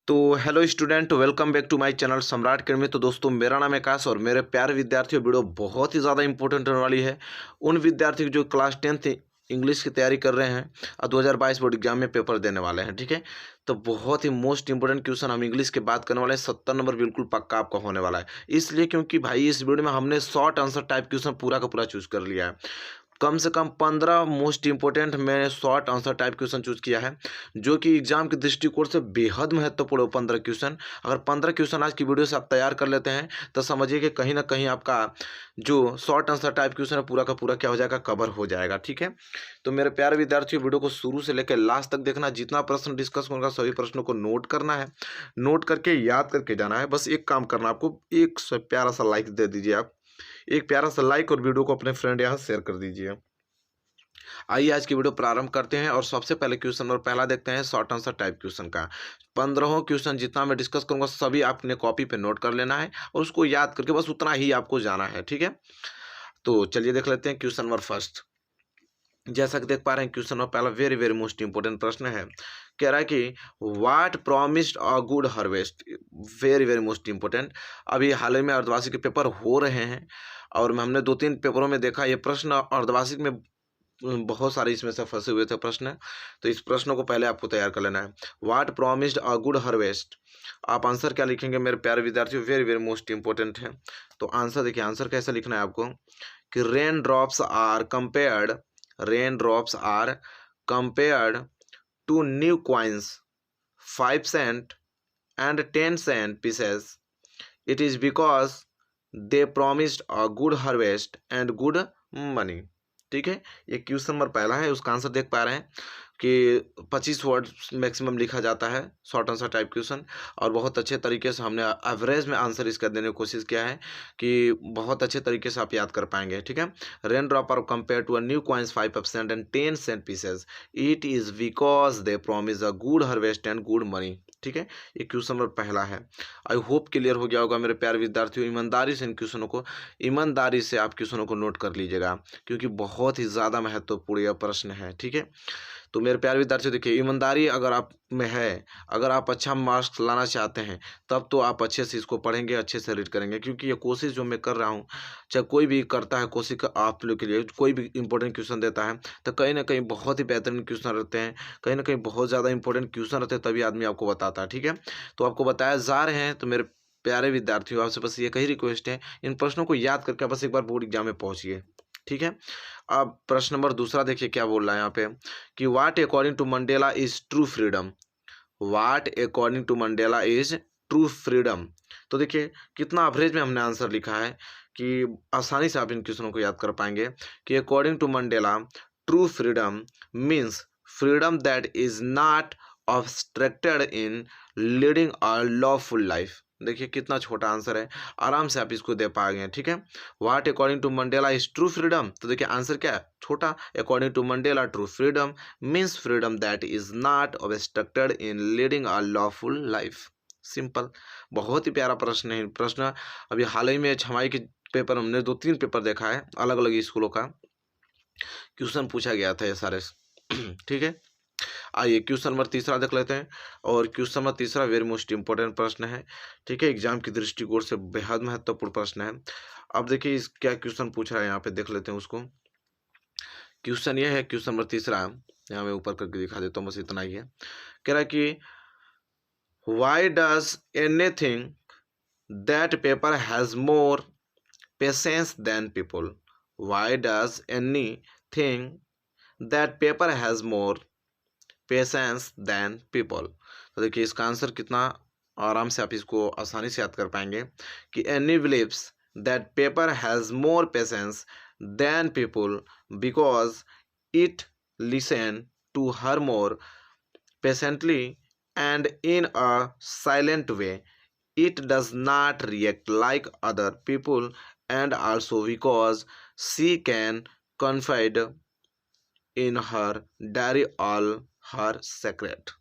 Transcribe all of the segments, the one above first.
तो hello student, welcome back to my channel Samrat academy. तो दोस्तों, मेरा नाम है आकाश और मेरे प्यारे विद्यार्थियों, वीडियो बहुत ही ज़्यादा इंपॉर्टेंट होने वाली है उन विद्यार्थियों जो क्लास 10th इंग्लिश की तैयारी कर रहे हैं और 2022 बोर्ड एग्जाम में पेपर देने वाले हैं। ठीक है, तो बहुत ही मोस्ट इंपॉर्टेंट क्वेश्चन हम इंग्लिश की बात करने वाले हैं। 70 नंबर बिल्कुल पक्का आपका होने वाला है, इसलिए क्योंकि भाई इस वीडियो में हमने शॉर्ट आंसर टाइप क्वेश्चन पूरा का पूरा चूज कर लिया है। कम से कम 15 मोस्ट इंपोर्टेंट मैंने short answer type question choose किया है, जो कि एग्जाम के दृष्टिकोण से बेहद महत्वपूर्ण है। 15 क्वेश्चन, अगर 15 क्वेश्चन आज की वीडियो से आप तैयार कर लेते हैं तो समझिए कि कहीं ना कहीं आपका जो शॉर्ट आंसर टाइप क्वेश्चन है पूरा का पूरा क्या हो जाएगा, कवर हो जाएगा। ठीक है, तो मेरे प्यारे विद्यार्थियों, वीडियो को शुरू से लेकर लास्ट तक देखना। जितना प्रश्न डिस्कस होगा सभी प्रश्नों को नोट करना है, नोट करके याद करके जाना है। बस एक काम करना, आपको एक प्यारा सा लाइक दे दीजिए। आप एक प्यारा सा लाइक और वीडियो को अपने फ्रेंड यहाँ शेयर कर दीजिए। आइए आज की वीडियो प्रारंभ करते हैं और सबसे पहले क्वेश्चन नंबर पहला देखते हैं शॉर्ट आंसर टाइप क्वेश्चन का। 15 क्वेश्चन जितना मैं डिस्कस करूंगा सभी आपने कॉपी पे नोट कर लेना है और उसको याद करके बस उतना ही आपको जाना है। ठीक है, तो चलिए देख लेते हैं क्वेश्चन नंबर फर्स्ट। जैसा कि देख पा रहे हैं, क्वेश्चन नंबर पहला वेरी वेरी मोस्ट इंपोर्टेंट प्रश्न है। कह रहा है कि what promised a good harvest. Very very most important. अभी हाल ही में अर्धवार्षिक के पेपर हो रहे हैं और हमने 2-3 पेपरों में देखा ये प्रश्न अर्धवार्षिक में बहुत सारे इसमें से फंसे हुए थे प्रश्न। तो इस प्रश्न को पहले आपको तैयार कर लेना है। What promised a good harvest, आप आंसर क्या लिखेंगे मेरे प्यारे विद्यार्थियों, वेरी वेरी मोस्ट इंपोर्टेंट है। तो आंसर देखिए, आंसर कैसे लिखना है आपको कि raindrops are compared to new coins 5 cent and 10 cent pieces. It is because they promised a good harvest and good money. ठीक है, ये क्वेश्चन नंबर पहला है। उसका आंसर देख पा रहे हैं कि 25 वर्ड मैक्सिमम लिखा जाता है शॉर्ट आंसर टाइप क्वेश्चन, और बहुत अच्छे तरीके से हमने एवरेज में आंसर इसका देने की कोशिश किया है कि बहुत अच्छे तरीके से आप याद कर पाएंगे। ठीक है, raindrop are compare to a new coins 5% and 10 cent pieces, it is because they promise a good harvest and good money. ठीक है, ये क्वेश्चन नंबर पहला है। आई होप क्लियर हो गया होगा मेरे प्यारे विद्यार्थियों। ईमानदारी से इन क्वेश्चनों को, ईमानदारी से आप क्वेश्चनों को नोट कर लीजिएगा क्योंकि बहुत ही ज़्यादा महत्वपूर्ण यह प्रश्न है। ठीक है, तो मेरे प्यारे विद्यार्थियों देखिए, ईमानदारी अगर आप में है, अगर आप अच्छा मार्क्स लाना चाहते हैं तब तो आप अच्छे से इसको पढ़ेंगे, अच्छे से रीड करेंगे। क्योंकि ये कोशिश जो मैं कर रहा हूँ, चाहे कोई भी करता है कोशिश आप लोग के लिए, कोई भी इंपॉर्टेंट क्वेश्चन देता है तो कहीं ना कहीं बहुत ही बेहतरीन क्वेश्चन रहते हैं, कहीं ना कहीं बहुत ज़्यादा इंपॉर्टेंट क्वेश्चन रहते हैं, तभी आदमी आपको बताता है। ठीक है, तो आपको बताया जा रहे हैं। तो मेरे प्यारे विद्यार्थियों, आपसे बस ये कही रिक्वेस्ट है, इन प्रश्नों को याद करके बस एक बार बोर्ड एग्जाम में पहुंचिए। ठीक है, अब प्रश्न नंबर दूसरा देखिए क्या बोल रहा है यहाँ पे कि what according to Mandela is true freedom. What according to Mandela is true freedom. तो देखिए कितना एवरेज में हमने आंसर लिखा है कि आसानी से आप इन क्वेश्चनों को याद कर पाएंगे कि according to Mandela true freedom means freedom that is not obstructed in leading a lawful life. देखिए कितना छोटा आंसर है, आराम से आप इसको दे पाएंगे। ठीक है, what according to Mandela is true freedom. तो देखिए आंसर क्या है, छोटा। According to Mandela true freedom means freedom that is not obstructed in leading a lawful life. Simple, बहुत ही प्यारा प्रश्न है। प्रश्न अभी हाल ही में छमाई के पेपर, हमने 2-3 पेपर देखा है अलग अलग स्कूलों का, क्वेश्चन पूछा गया था ये सारे। ठीक है, आइए क्वेश्चन नंबर तीसरा देख लेते हैं। और क्वेश्चन नंबर तीसरा वेरी मोस्ट इंपॉर्टेंट प्रश्न है। ठीक है, एग्जाम की दृष्टिकोण से बेहद महत्वपूर्ण प्रश्न है। अब देखिए इस क्या क्वेश्चन पूछ रहा है, यहाँ पे देख लेते हैं उसको। क्वेश्चन ये है, क्वेश्चन नंबर तीसरा, यहाँ मैं ऊपर करके दिखा देता हूँ, बस इतना ही है। कह रहा है कि why does anything that paper has more patience than people. Why does anything that paper has more patience than people. तो देखिए इसका आंसर कितना आराम से आप इसको आसानी से याद कर पाएंगे कि Anne believes that paper has more patience than people because it listen to her more patiently and in a silent way. It does not react like other people and also because she can confide in her diary all her secret।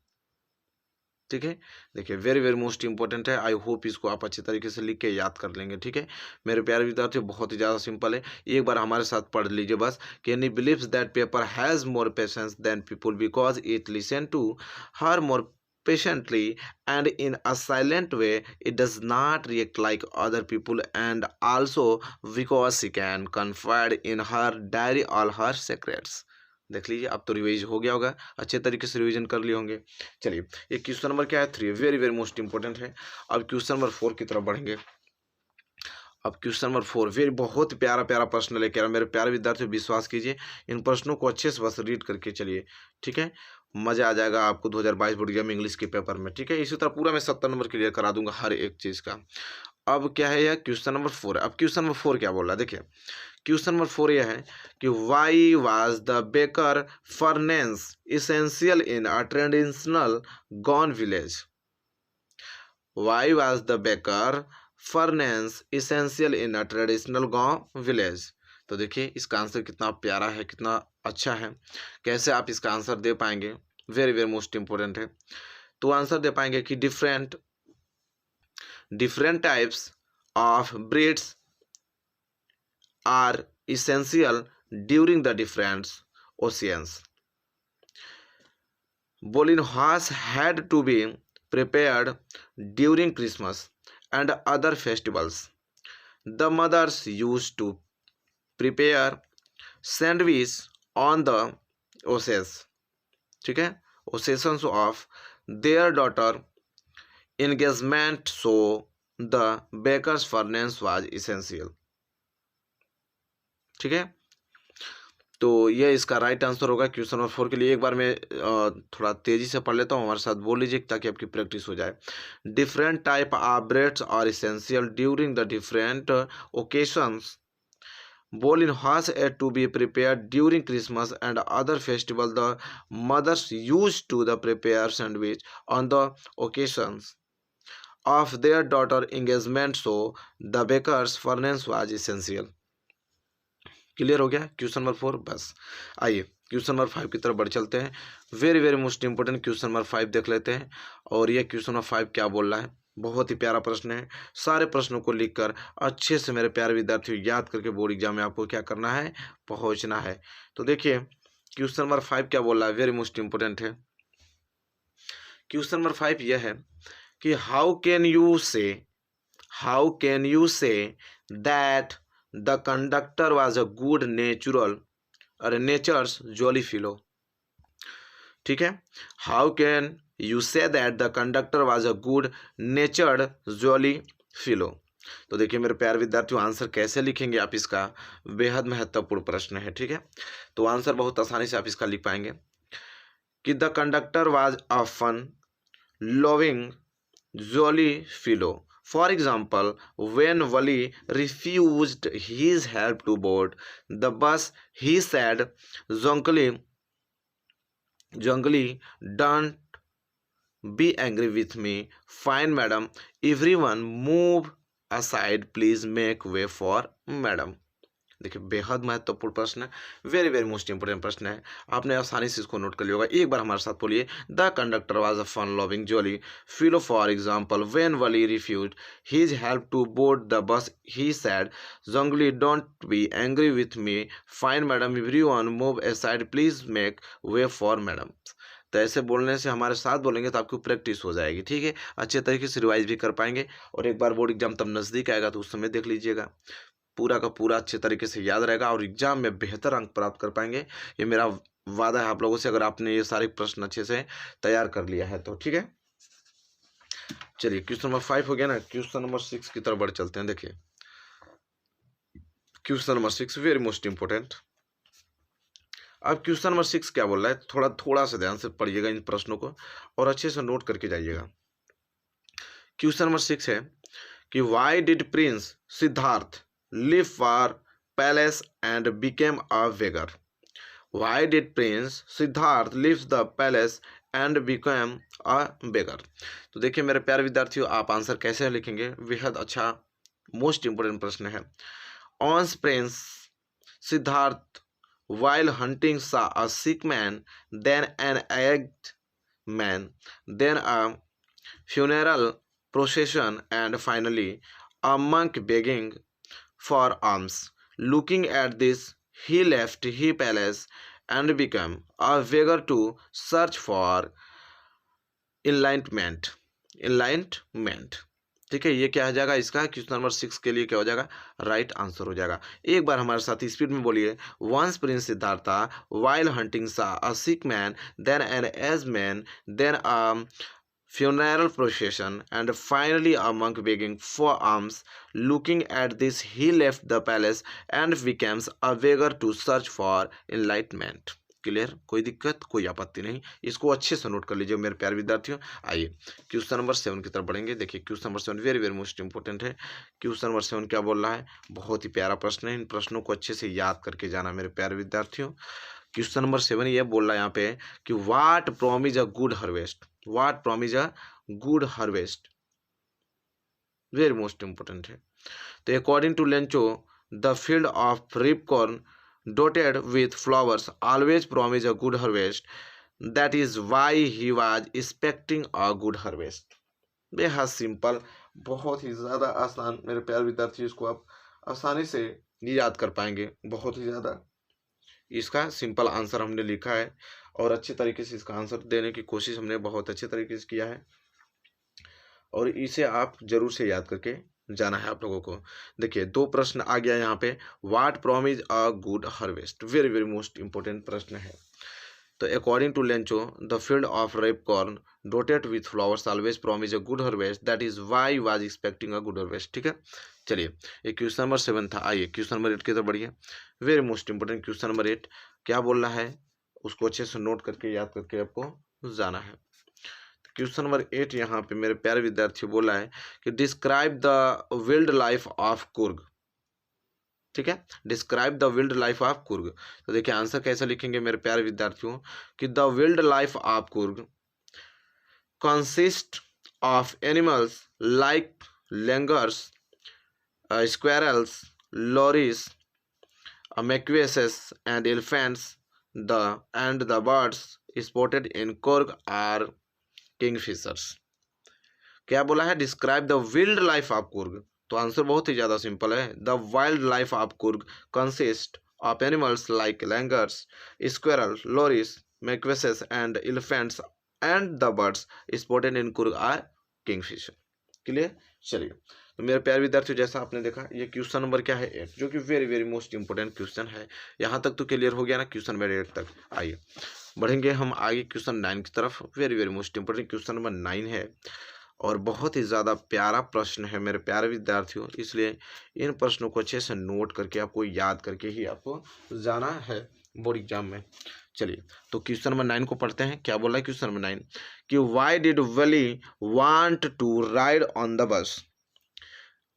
ठीक है, देखिए very very most important है। I hope इसको आप अच्छे तरीके से लिख के याद कर लेंगे। ठीक है, मेरे प्यारे विद्यार्थियों, बहुत ही ज़्यादा सिंपल है, एक बार हमारे साथ पढ़ लीजिए बस कि Anne believes that paper has more patience than people because it listen to her more patiently and in a silent way. It does not react like other people, and also because she can confide in her diary all her secrets. देख लीजिए, अब तो revise हो गया होगा, अच्छे तरीके से रिवीजन कर लिए होंगे। चलिए, ये क्वेश्चन नंबर क्या है 3, वेरी वेरी मोस्ट इंपॉर्टेंट है। अब क्वेश्चन नंबर 4 की तरफ बढ़ेंगे। अब क्वेश्चन नंबर 4 वेरी बहुत प्यारा प्यारा प्रश्न लेके आ रहा, मेरे प्यारे विद्यार्थियों विश्वास कीजिए, इन प्रश्नों को अच्छे से बस रीड करके चलिए, ठीक है। मजा आ जाएगा आपको 2022 बोर्ड एग्जाम इंग्लिश के पेपर में, ठीक है। इसी तरह पूरा मैं 70 नंबर क्लियर करा दूंगा हर एक चीज का। अब क्या है, यह क्वेश्चन नंबर 4 है। अब क्वेश्चन नंबर 4 क्या बोल रहा है, देखिए क्वेश्चन नंबर 4 यह है कि why was the baker furnace essential in a traditional gone village. Why was the baker furnace essential in a traditional गांव विलेज। तो देखिए इसका आंसर कितना प्यारा है, कितना अच्छा है, कैसे आप इसका आंसर दे पाएंगे, वेरी वेरी मोस्ट इंपोर्टेंट है। तो आंसर दे पाएंगे कि different types of breeds are essential during the different oceans. Bolinhas had to be prepared during Christmas and other festivals. The mothers used to prepare sandwich on the occasions, ठीक है, occasions of their daughter engagement, so the baker's furnace was essential, ठीक है। तो ये इसका right answer होगा question number 4 के लिए। एक बार मैं थोड़ा तेजी से पढ़ लेता हूँ, हमारे साथ बोल लीजिए ताकि आपकी प्रैक्टिस हो जाए। Different type of breads are essential during the different occasions. Bolinhas had to be prepared during Christmas and other festivals. The mothers used to the prepare sandwich on the occasions of their daughter engagement, so the baker's furnace was essential. Clear हो गया question number 4। बस आइए question number 5 की तरफ बढ़ चलते हैं। Very very most important question number 5 देख लेते हैं। और यह क्वेश्चन नंबर 5 क्या बोल रहा है, बहुत ही प्यारा प्रश्न है। सारे प्रश्नों को लिखकर अच्छे से मेरे प्यारे विद्यार्थियों याद करके बोर्ड एग्जाम में आपको क्या करना है, पहुंचना है। तो देखिए क्वेश्चन नंबर 5 क्या बोल रहा है, वेरी मोस्ट इंपोर्टेंट है। क्वेश्चन नंबर 5 यह है कि how can you say that the conductor was a good natures jolly fellow, ठीक है। How can you say that the conductor was a good natured jolly fellow. तो देखिए मेरे प्यारे विद्यार्थियों आंसर कैसे लिखेंगे आप, इसका बेहद महत्वपूर्ण प्रश्न है, ठीक है। तो आंसर बहुत आसानी से आप इसका लिख पाएंगे कि the conductor was a fun loving jolly fellow. For example, when Wali refused his help to board the bus, he said, "Jungly, don't be angry with me. Fine, madam. Everyone move aside. Please make way for madam." देखिए बेहद महत्वपूर्ण प्रश्न है, very very most important प्रश्न है। आपने आसानी से इसको नोट कर लिया होगा। एक बार हमारे साथ बोलिए, the conductor was a fun loving jolly fellow. For example, when Valli refused his help to board the bus, he said, जंगली, don't be angry with me, fine madam, everyone move aside, please make way for madam. तो ऐसे बोलने से, हमारे साथ बोलेंगे तो आपको प्रैक्टिस हो जाएगी, ठीक है। अच्छे तरीके से रिवाइज भी कर पाएंगे, और एक बार बोर्ड एग्जाम तब नज़दीक आएगा तो उस समय देख लीजिएगा, पूरा का पूरा अच्छे तरीके से याद रहेगा और एग्जाम में बेहतर अंक प्राप्त कर पाएंगे। ये मेरा वादा है आप लोगों से, अगर आपने ये सारे प्रश्न अच्छे से तैयार कर लिया है तो, ठीक है। चलिए क्वेश्चन नंबर 5 हो गया ना, क्वेश्चन नंबर 6 की तरफ बढ़ चलते हैं। देखिए question number 6 very most important. अब क्वेश्चन नंबर 6 क्या बोल रहा है, थोड़ा सा ध्यान से पढ़िएगा इन प्रश्नों को और अच्छे से नोट करके जाइएगा। क्वेश्चन नंबर 6 है कि why did Prince Siddharth live for palace and became a beggar? Why did Prince Siddharth leave the palace and became a beggar? तो देखिए मेरे प्यारे विद्यार्थियों, आप आंसर कैसे लिखेंगे, बेहद अच्छा मोस्ट इंपोर्टेंट प्रश्न है। Once Prince Siddharth while hunting saw a sick man, then an aged man, then a funeral procession, and finally a monk begging for alms. Looking at this, he left his palace and became a beggar to search for enlightenment, enlightenment. ठीक है, ये क्या हो जाएगा इसका question number 6 के लिए क्या हो जाएगा, राइट आंसर हो जाएगा। एक बार हमारे साथ स्पीड में बोलिए। Once prince Siddhartha while hunting saw a sick man, then an aged man, then a funeral procession, and finally a monk begging for alms. Looking at this, he left the palace and becomes a beggar to search for enlightenment. Clear, कोई दिक्कत कोई आपत्ति नहीं, इसको अच्छे से note कर लीजिए मेरे प्यारे विद्यार्थियों। आइए क्वेश्चन नंबर 7 की तरफ बढ़ेंगे। देखिए question number 7 very very most important है। क्वेश्चन नंबर 7 क्या बोल रहा है, बहुत ही प्यारा प्रश्न है, इन प्रश्नों को अच्छे से याद करके जाना मेरे प्यारे विद्यार्थियों। क्वेश्चन नंबर 7 ये बोल रहा है यहाँ पे कि what promise a good harvest, what promise a good harvest, very most important है। तो according to Lencho, the field of ripe corn dotted with flowers always promise a good harvest, that is why he was expecting a good harvest. बेहद simple, बहुत ही ज़्यादा आसान मेरे प्यारे विद्यार्थी, इसको आप आसानी से याद कर पाएंगे, बहुत ही ज़्यादा। इसका सिंपल आंसर हमने लिखा है और अच्छे तरीके से इसका आंसर देने की कोशिश हमने बहुत अच्छे तरीके से किया है, और इसे आप जरूर से याद करके जाना है आप लोगों को। देखिए दो प्रश्न आ गया यहाँ पे, what promise a good harvest, very very most important प्रश्न है। तो according to Lencho, the field of ripe corn dotted with flowers always promise a good harvest, that is why was expecting a good harvest. ठीक है, चलिए ये question number 7 था। आइए question number 8 की तरफ बढ़िए। Very most important question number 8 क्या बोल रहा है, उसको अच्छे से नोट करके याद करके आपको जाना है। क्वेश्चन नंबर 8 यहाँ पे मेरे प्यारे विद्यार्थी बोला है कि describe the wildlife of Coorg. ठीक है, describe the wildlife of Coorg. तो देखिए आंसर कैसे लिखेंगे मेरे प्यारे विद्यार्थियों कि the wildlife of Coorg consist of animals like langurs, squirrels, lories, macaques, and elephants. The birds spotted in Coorg are kingfishers. क्या बोला है, describe the wildlife of Coorg. तो आंसर बहुत ही ज़्यादा सिंपल है, the wildlife of Coorg consist of animals like langurs, squirrel, loris, macaques and elephants, and the birds spotted in Coorg are kingfisher. Clear, चलिए तो मेरे प्यारे विद्यार्थियों जैसा आपने देखा ये क्वेश्चन नंबर क्या है 8, जो कि very very most important question है। यहाँ तक तो क्लियर हो गया ना क्वेश्चन नंबर 8 तक। आइए बढ़ेंगे हम आगे क्वेश्चन 9 की तरफ। Very very most important question number 9 है और बहुत ही ज़्यादा प्यारा प्रश्न है मेरे प्यारे विद्यार्थियों, इसलिए इन प्रश्नों को अच्छे से नोट करके आपको याद करके ही आपको जाना है बोर्ड एग्जाम में। चलिए तो क्वेश्चन नंबर 9 को पढ़ते हैं। क्या बोल रहा है क्वेश्चन नंबर 9 कि why did Valli want to ride on the bus,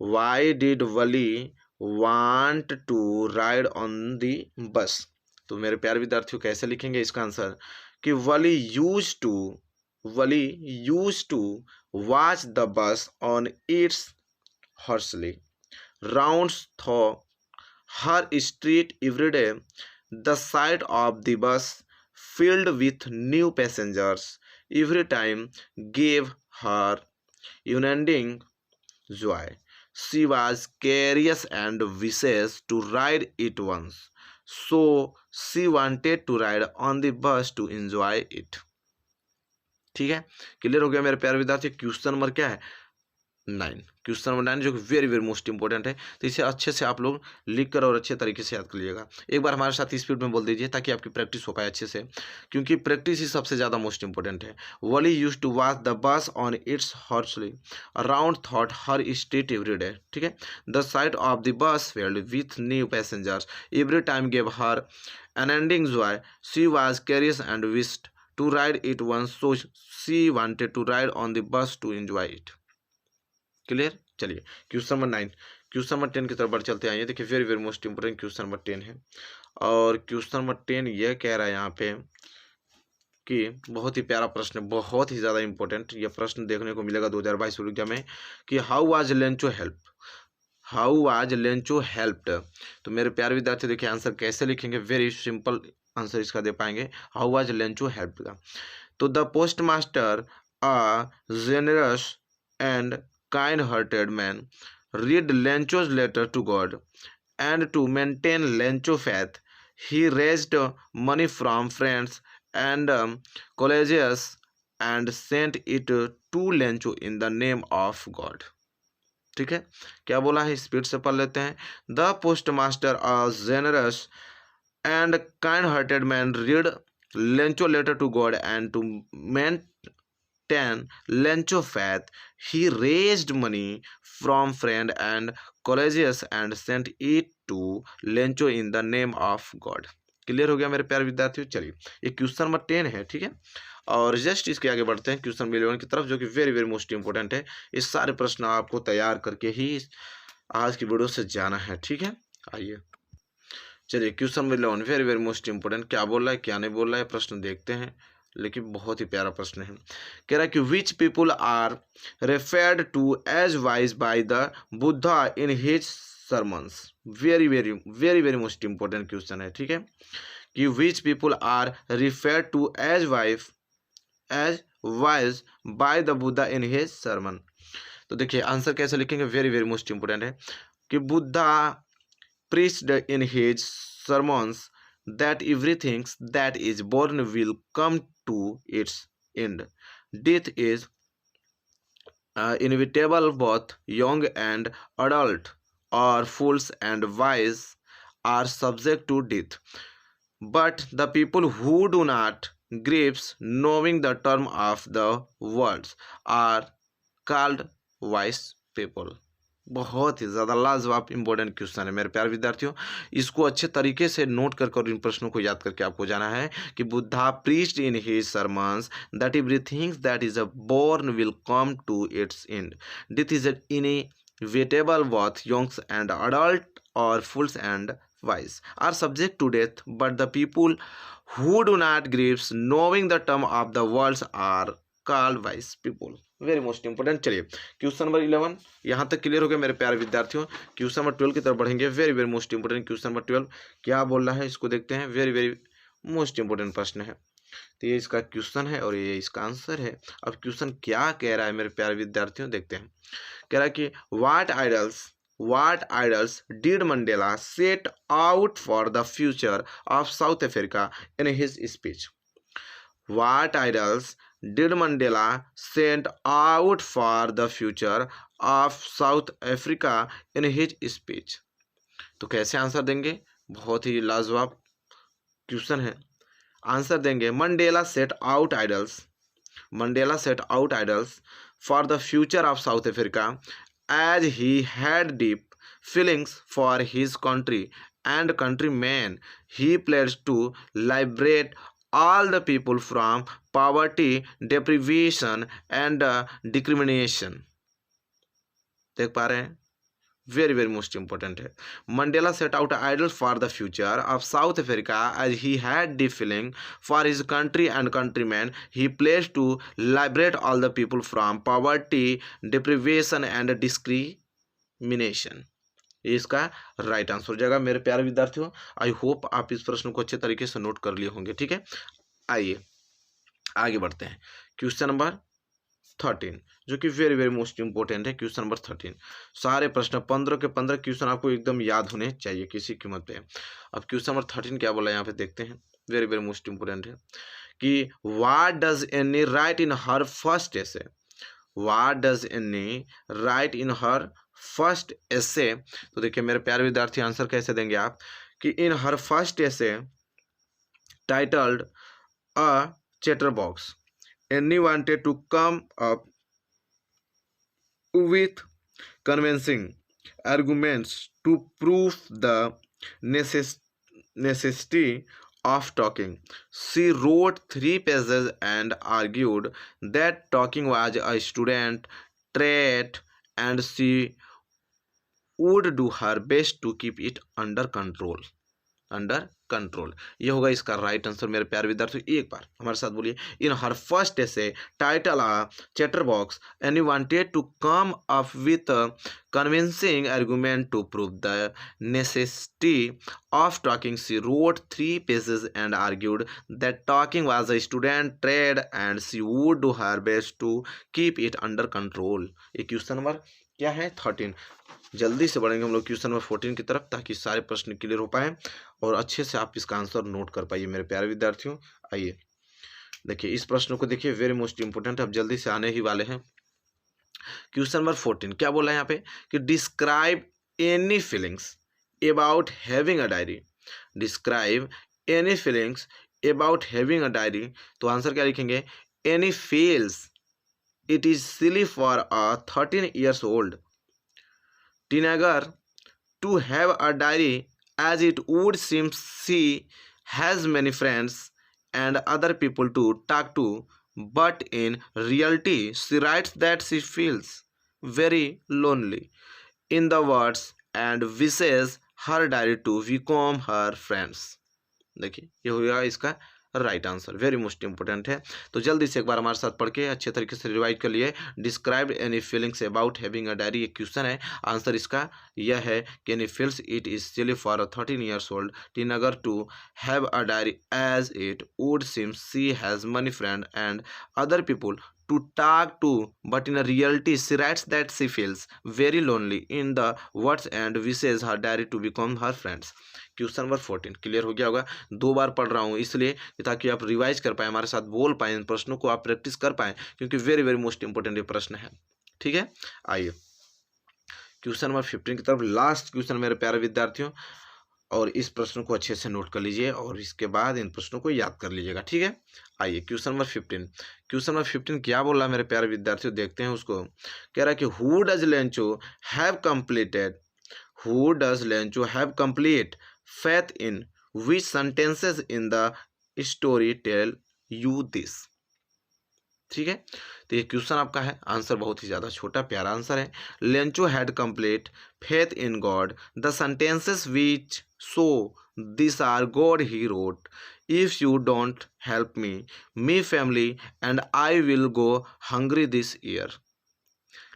why did Valli want to ride on the bus. तो मेरे प्यारे विद्यार्थियों कैसे लिखेंगे इसका आंसर कि Valli used to watch the bus on its horsely rounds through her street every day. The sight of the bus filled with new passengers every time gave her unending joy. She was curious and wishes to ride it once, so she wanted to ride on the bus to enjoy it. ठीक है, clear हो गया मेरे प्यारे विद्यार्थी। Question number क्या है 9, question number 9 जो कि वेरी वेरी मोस्ट इंपॉर्टेंट है, तो इसे अच्छे से आप लोग लिख कर और अच्छे तरीके से याद कर लीजिएगा। एक बार हमारे साथ स्पीड में बोल दीजिए ताकि आपकी प्रैक्टिस हो पाए अच्छे से, क्योंकि प्रैक्टिस ही सबसे ज़्यादा मोस्ट इंपॉर्टेंट है। Valli used to watch the bus on its हॉर्सली around through her street every day. ठीक है, the sight of the bus filled with new passengers every time gave her unending joy. She was curious and wished to ride it once, so she wanted to ride on the bus to enjoy it. Clear, चलिए question number 9, question number 10 की तरफ बढ़ चलते हैं। ये देखिए very very most important question number 10 है, और क्वेश्चन नंबर 10 ये कह रहा है यहाँ पे कि बहुत ही प्यारा प्रश्न, बहुत ही ज़्यादा इंपॉर्टेंट ये प्रश्न देखने को मिलेगा 2022 एग्जाम में कि how was Lencho help, how was Lencho helped. तो मेरे प्यारे विद्यार्थी देखिए आंसर कैसे लिखेंगे, वेरी सिंपल आंसर इसका दे पाएंगे, हाउ वाज लेंचो हेल्प्ड का। तो the post master a generous and kind hearted man read Lencho's letter to God, and to maintain Lencho faith, he raised money from friends and colleges and sent it to Lencho in the name of God. ठीक है, क्या बोला है, speed से पढ़ लेते हैं. The postmaster a generous and kind-hearted man read Lencho letter to God, and to maintain Lencho faith, he raised money from friend and colleges and sent it to Lencho in the name of God. Clear हो गया मेरे प्यारे विद्यार्थियों. चलिए, ये question number 10 है. ठीक है, और जस्ट इसके आगे बढ़ते हैं क्वेश्चन नंबर 11 की तरफ, जो कि वेरी वेरी मोस्ट इंपॉर्टेंट है. ये सारे प्रश्न आपको तैयार करके ही आज की वीडियो से जाना है. ठीक है, आइए चलिए question number 11 very very most important. क्या बोल रहा है क्या नहीं बोल रहा है प्रश्न देखते हैं, लेकिन बहुत ही प्यारा प्रश्न है. कह रहा है कि which people are referred to as wise by the Buddha in his sermons. Very very very very most important question है. ठीक है, कि which people are referred to as wise by the Buddha in his sermon. तो देखिए answer कैसे लिखेंगे, very very most important है कि Buddha preached in his sermons that everything that is born will come to its end. Death is inevitable. Both young and adult, or fools and wise, are subject to death. But the people who do not grasp knowing the term of the words are called wise people. बहुत ही ज़्यादा लाजवाब important question है मेरे प्यारे विद्यार्थियों. इसको अच्छे तरीके से नोट कर इन प्रश्नों को याद करके आपको जाना है कि Buddha preached in his sermons that everything that is born will come to its end. Death is inevitable. Both young and adult, or fools and wise, are subject to death. But the people who do not grasp knowing the term of the words are called wise people. Very most important. चलिए question number 11 यहाँ तक clear हो गया मेरे प्यारे विद्यार्थियों. Question number 12 की तरफ बढ़ेंगे. Very very most important question number 12 क्या बोल रहा है इसको देखते हैं. वेरी वेरी मोस्ट इंपोर्टेंट प्रश्न है. तो ये इसका क्वेश्चन है और ये इसका आंसर है. अब क्वेश्चन क्या कह रहा है मेरे प्यारे विद्यार्थियों देखते हैं. कह रहा है कि what idols did Mandela set out for the future of South Africa in his speech? What idols did Mandela set out for the future of South Africa in his speech? तो कैसे आंसर देंगे, बहुत ही लाजवाब question है. Answer देंगे Mandela set out idols for the future of South Africa as he had deep feelings for his country and countrymen. He pledged to liberate all the people from poverty, deprivation and discrimination. देख पा रहे हैं, very very most important है. Mandela set out ideal for the future of South Africa as he had deep feeling for his country and countryman. He pledge to liberate all the people from poverty, deprivation and discrimination. ये इसका right answer हो जाएगा मेरे प्यारे विद्यार्थियों. I hope आप इस प्रश्न को अच्छे तरीके से नोट कर लिए होंगे. ठीक है, आइए आगे बढ़ते हैं. क्वेश्चन नंबर 13 जो कि वेरी वेरी मोस्ट इंपोर्टेंट है. क्वेश्चन नंबर 13 सारे प्रश्न 15 के 15 क्वेश्चन आपको एकदम याद होने चाहिए किसी कीमत पे. अब क्वेश्चन नंबर 13 क्या बोला यहाँ पे देखते हैं. वेरी वेरी मोस्ट इंपोर्टेंट है कि what does Annie write in her first essay. What does Annie write in her first essay. तो देखिए मेरे प्यारे विद्यार्थी आंसर कैसे देंगे आप कि इन her first essay titled a chatterbox, Annie wanted to come up with convincing arguments to prove the necessity of talking. She wrote 3 pages and argued that talking was a student trait and she would do her best to keep it under control. ये होगा इसका right answer मेरे प्यारे विद्यार्थियों. एक बार हमारे साथ बोलिए. In her first essay title a chatterbox and he wanted to come up with convincing argument to prove the necessity of talking. She wrote 3 pages and argued that talking was a student trade and she would do her best to keep it under control. ये question number क्या है 13. जल्दी से बढ़ेंगे हम लोग question number 14 की तरफ ताकि सारे प्रश्न क्लियर हो पाए और अच्छे से आप इसका आंसर नोट कर पाइए मेरे प्यारे विद्यार्थियों. आइए देखिए इस प्रश्न को देखिए, वेरी मोस्ट इंपोर्टेंट, अब जल्दी से आने ही वाले हैं। क्वेश्चन नंबर 14 क्या बोला है यहाँ पे कि describe any feelings about having a diary. Describe any feelings about having a diary. तो आंसर क्या लिखेंगे, any feels it is silly for a 13 years old teenager to have a diary, as it would seem she has many friends and other people to talk to, but in reality she writes that she feels very lonely in the words and wishes her diary to become her friends। देखिए ये होगा इसका right answer, very most important है। तो जल्दी से एक बार हमारे साथ पढ़ के अच्छे तरीके से रिवाइज कर लिए। Describe any feelings about having a diary, ये क्वेश्चन है। आंसर इसका यह है कि any feels it is silly for a 13 years old teenager to have a diary, as it would seem she has many friends and other people to talk to, but in reality she writes that she feels very lonely in the words and wishes her diary to become her friends। Question number 14 clear हो गया होगा। 2 बार पढ़ रहा हूँ इसलिए ताकि आप revise कर पाए, हमारे साथ बोल पाए, इन प्रश्नों को आप प्रैक्टिस कर पाए, क्योंकि वेरी वेरी मोस्ट इंपोर्टेंट ये प्रश्न है। ठीक है, आइए क्वेश्चन नंबर 15 की तरफ, लास्ट क्वेश्चन मेरे प्यारे विद्यार्थियों, और इस प्रश्न को अच्छे से नोट कर लीजिए और इसके बाद इन प्रश्नों को याद कर लीजिएगा। ठीक है, आइए क्वेश्चन नंबर 15। क्वेश्चन नंबर 15 क्या बोल रहा है मेरे प्यारे विद्यार्थियों, देखते हैं उसको। कह रहा है कि who does Lencho have completed, who does Lencho have complete faith in, which sentences in the story tell you this। ठीक है, तो ये क्वेश्चन आपका है, आंसर बहुत ही ज़्यादा छोटा प्यारा आंसर है। Lencho had complete faith in God, the sentences which so this are God he wrote, if you don't help me, me family and I will go hungry this year.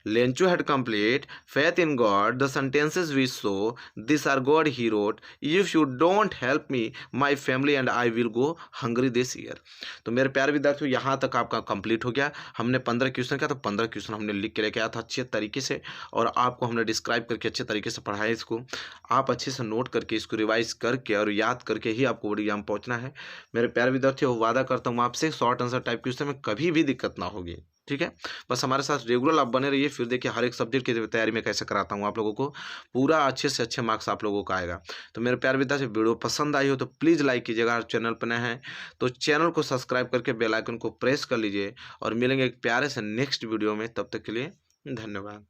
Lencho had complete faith in God. The sentences we saw, these are God he wrote. If you don't help me, my family and I will go hungry this year। तो मेरे प्यारे विद्यार्थियों यहाँ तक आपका complete हो गया। हमने 15 क्वेश्चन किया, तो 15 क्वेश्चन हमने लिख के लेके आया था अच्छे तरीके से, और आपको हमने डिस्क्राइब करके अच्छे तरीके से पढ़ाया इसको। आप अच्छे से नोट करके इसको रिवाइज करके और याद करके ही आपको बोर्ड एग्जाम पहुँचना है। मेरे प्यारे विद्यार्थियों वादा करता हूँ आपसे, शॉर्ट आंसर टाइप क्वेश्चन में कभी भी दिक्कत ना होगी। ठीक है, बस हमारे साथ रेगुलर आप बने रहिए, फिर देखिए हर एक सब्जेक्ट की तैयारी में कैसे कराता हूँ आप लोगों को, पूरा अच्छे से अच्छे मार्क्स आप लोगों का आएगा। तो मेरे प्यारे विद्यार्थी वीडियो पसंद आई हो तो प्लीज़ लाइक कीजिएगा, चैनल पर नए हैं तो चैनल को सब्सक्राइब करके बेल आइकन को प्रेस कर लीजिए, और मिलेंगे एक प्यारे से नेक्स्ट वीडियो में। तब तक के लिए धन्यवाद।